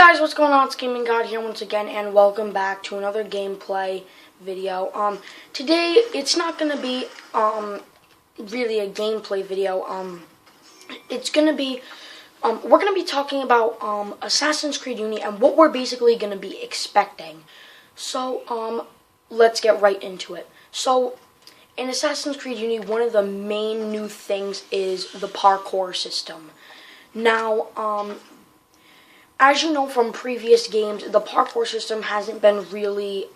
guys, what's going on? It's Gaming God here once again, and welcome back to another gameplay video. Today it's not gonna be really a gameplay video. It's gonna be we're gonna be talking about Assassin's Creed Unity and what we're basically gonna be expecting. So let's get right into it. So in Assassin's Creed Unity, one of the main new things is the parkour system. Now, as you know from previous games, the parkour system hasn't been really,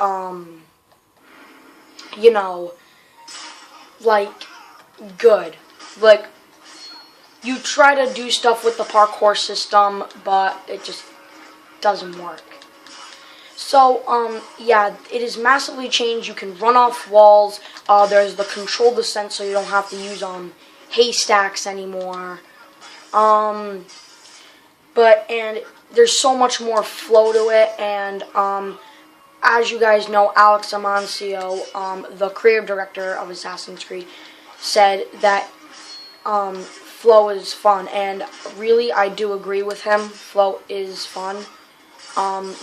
good. Like, you try to do stuff with the parkour system, but it just doesn't work. So, yeah, it is massively changed. You can run off walls. There's the controlled descent, so you don't have to use, haystacks anymore. And there's so much more flow to it, and as you guys know, Alex Amancio, the creative director of Assassin's Creed, said that flow is fun, and really I do agree with him. Flow is fun,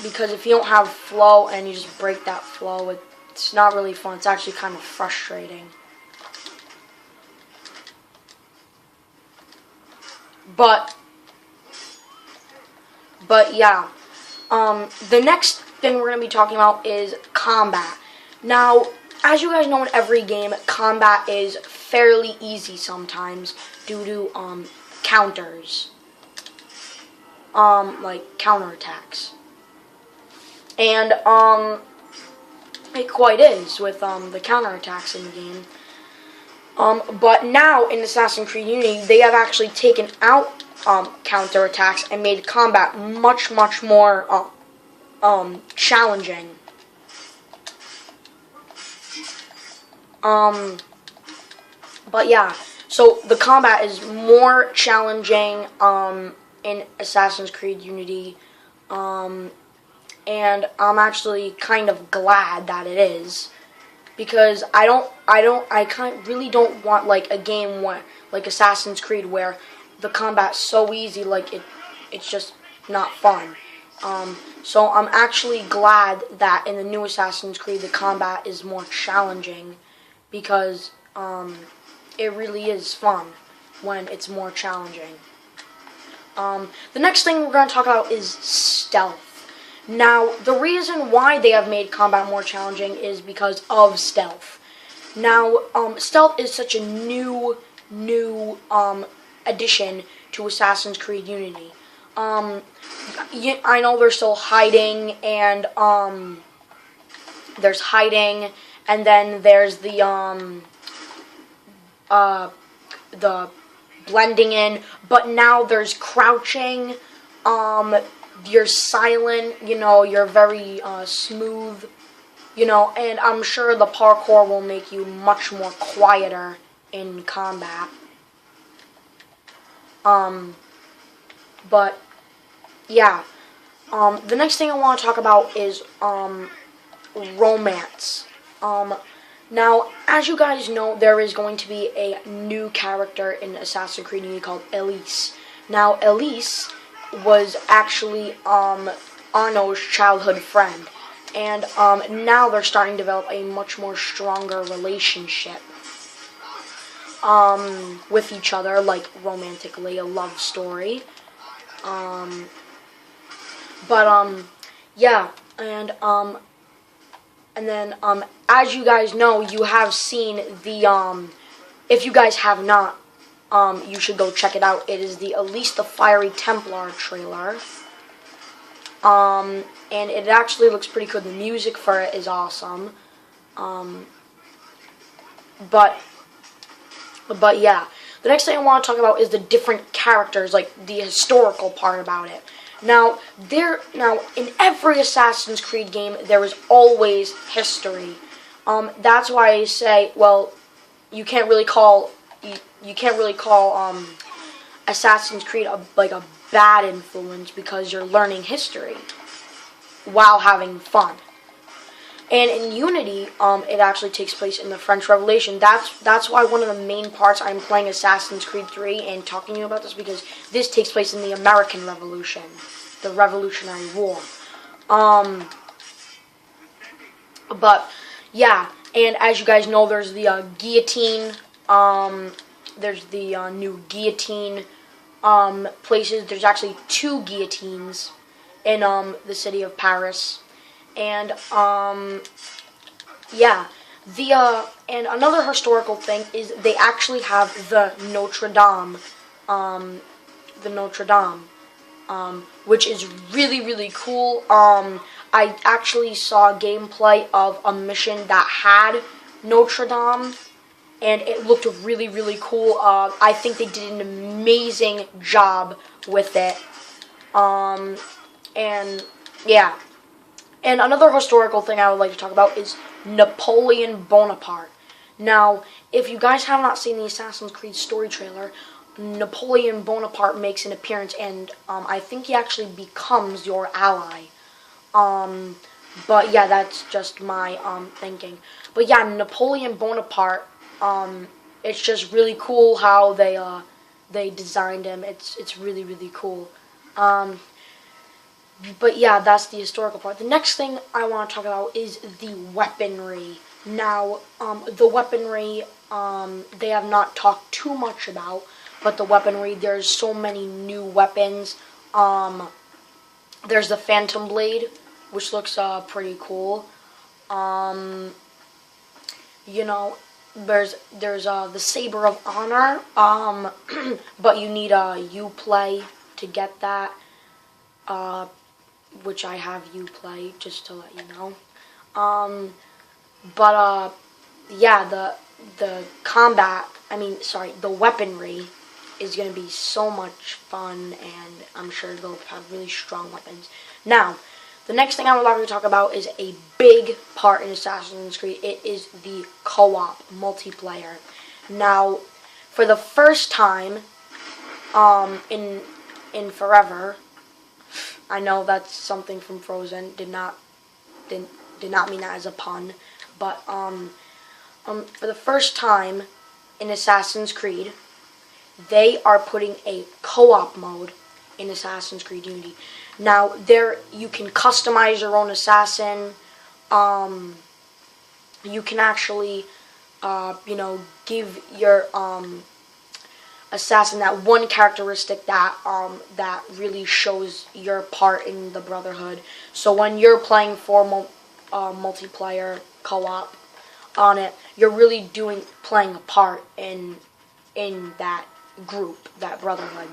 because if you don't have flow and you just break that flow, it's not really fun. It's actually kind of frustrating. But yeah, the next thing we're going to be talking about is combat. Now, as you guys know, in every game, combat is fairly easy sometimes due to counters, like counterattacks. And it quite is with the counterattacks in the game. But now in Assassin's Creed Unity, they have actually taken out counterattacks and made combat much more challenging. But yeah, so the combat is more challenging in Assassin's Creed Unity, and I'm actually kind of glad that it is, because I really don't want like a game like Assassin's Creed where the combat's so easy, like it's just not fun. So I'm actually glad that in the new Assassin's Creed the combat is more challenging, because it really is fun when it's more challenging. The next thing we're going to talk about is stealth. Now, the reason why they have made combat more challenging is because of stealth. Now, stealth is such a new addition to Assassin's Creed Unity. I know they're still hiding, and there's hiding, and then there's the blending in, but now there's crouching. You're silent, you're very smooth, and I'm sure the parkour will make you much more quieter in combat. But yeah, the next thing I want to talk about is romance. Now, as you guys know, there is going to be a new character in Assassin's Creed Unity called Elise. Now, Elise was actually Arno's childhood friend, and now they're starting to develop a much more stronger relationship with each other, like romantically, a love story. Yeah, and then as you guys know, you have seen the if you guys have not, you should go check it out. It is the Elise the Fiery Templar trailer. And it actually looks pretty good. The music for it is awesome. But yeah, the next thing I want to talk about is the different characters, like the historical part about it. Now, in every Assassin's Creed game, there is always history. That's why I say, well, you can't really call Assassin's Creed a bad influence, because you're learning history while having fun. And in Unity, it actually takes place in the French Revolution. That's why one of the main parts I'm playing Assassin's Creed 3 and talking to you about this, because this takes place in the American Revolution, the Revolutionary War. But yeah, and as you guys know, there's the guillotine. There's the new guillotine places. There's actually 2 guillotines in the city of Paris. And yeah, and another historical thing is they actually have the Notre Dame, which is really, really cool. I actually saw gameplay of a mission that had Notre Dame, and it looked really, really cool. I think they did an amazing job with it. And yeah. And another historical thing I would like to talk about is Napoleon Bonaparte. Now, if you guys have not seen the Assassin's Creed story trailer, Napoleon Bonaparte makes an appearance, and I think he actually becomes your ally. But yeah, that's just my thinking. But yeah, Napoleon Bonaparte, it's just really cool how they designed him. It's really, really cool. But yeah, that's the historical part. The next thing I want to talk about is the weaponry. Now, the weaponry, they have not talked too much about, but the weaponry, there's so many new weapons. There's the Phantom Blade, which looks pretty cool. You know, there's the Saber of Honor, but you need a Uplay to get that. Which I have Uplay, just to let you know. Yeah, the combat, the weaponry is going to be so much fun, and I'm sure they'll have really strong weapons. Now, the next thing I would like to talk about is a big part in Assassin's Creed. It is the co-op multiplayer. Now, for the first time in forever, I know that's something from Frozen. Did not mean that as a pun, but for the first time in Assassin's Creed, they are putting a co-op mode in Assassin's Creed Unity. Now, there you can customize your own assassin. You can actually, give your assassin that one characteristic that that really shows your part in the Brotherhood. So when you're playing for multiplayer co-op on it, you're really playing a part in that group, that Brotherhood.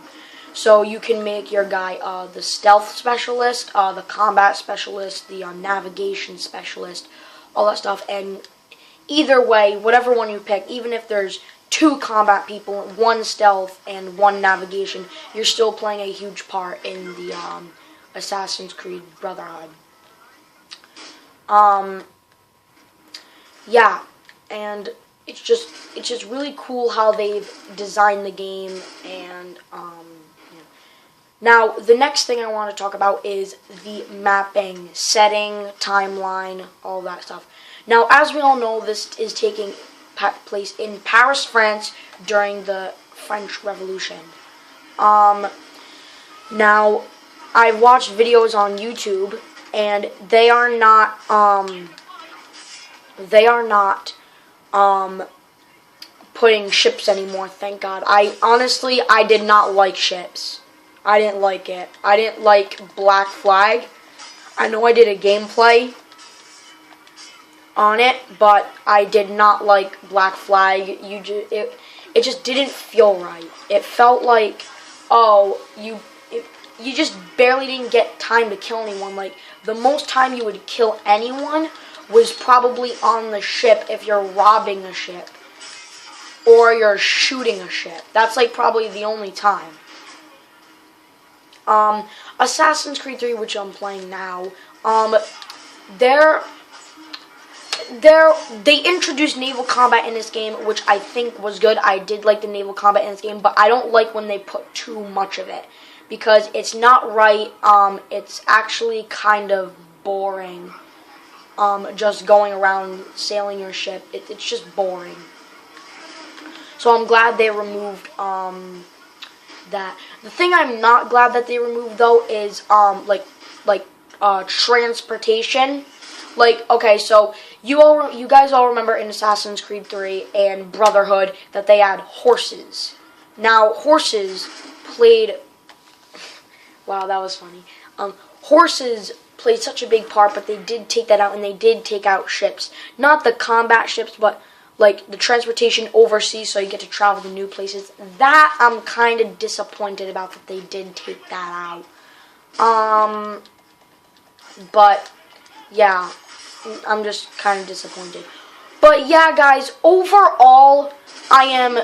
So you can make your guy the stealth specialist, the combat specialist, the navigation specialist, all that stuff. And either way, whatever one you pick, even if there's 2 combat people, 1 stealth, and 1 navigation, you're still playing a huge part in the Assassin's Creed Brotherhood. Yeah, and it's just really cool how they've designed the game. And now the next thing I want to talk about is the mapping, setting, timeline, all that stuff. Now, as we all know, this is taking place in Paris, France, during the French Revolution. Now, I've watched videos on YouTube, and they are not putting ships anymore, thank God. I did not like ships. I didn't like it. I didn't like Black Flag. I know I did a gameplay on it, but I did not like Black Flag. It just didn't feel right. It felt like, you just barely didn't get time to kill anyone. Like, the most time you would kill anyone was probably on the ship if you're robbing a ship or you're shooting a ship. That's like probably the only time. Assassin's Creed 3, which I'm playing now, they introduced naval combat in this game, which I think was good. I did like the naval combat in this game, but I don't like when they put too much of it, because it's not right. It's actually kind of boring. just going around sailing your ship. It's just boring. So I'm glad they removed that. The thing I'm not glad that they removed though is transportation. Like, okay, so you guys all remember in Assassin's Creed 3 and Brotherhood that they had horses. Now horses played. Wow, that was funny. Horses played such a big part, but they did take that out, and they did take out ships. Not the combat ships, but like the transportation overseas, so you get to travel to new places. That I'm kind of disappointed about that they did take that out. But yeah, I'm just kind of disappointed. But yeah, guys, overall, I am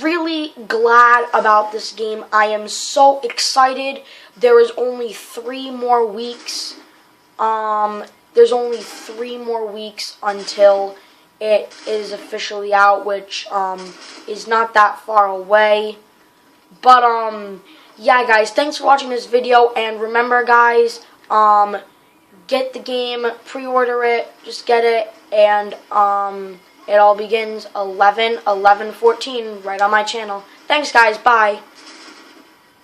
really glad about this game. I am so excited. There is only 3 more weeks. There's only 3 more weeks until it is officially out, which is not that far away. But yeah, guys, thanks for watching this video, and remember, guys, get the game, pre-order it, just get it, and it all begins 11/14 right on my channel. Thanks, guys. Bye.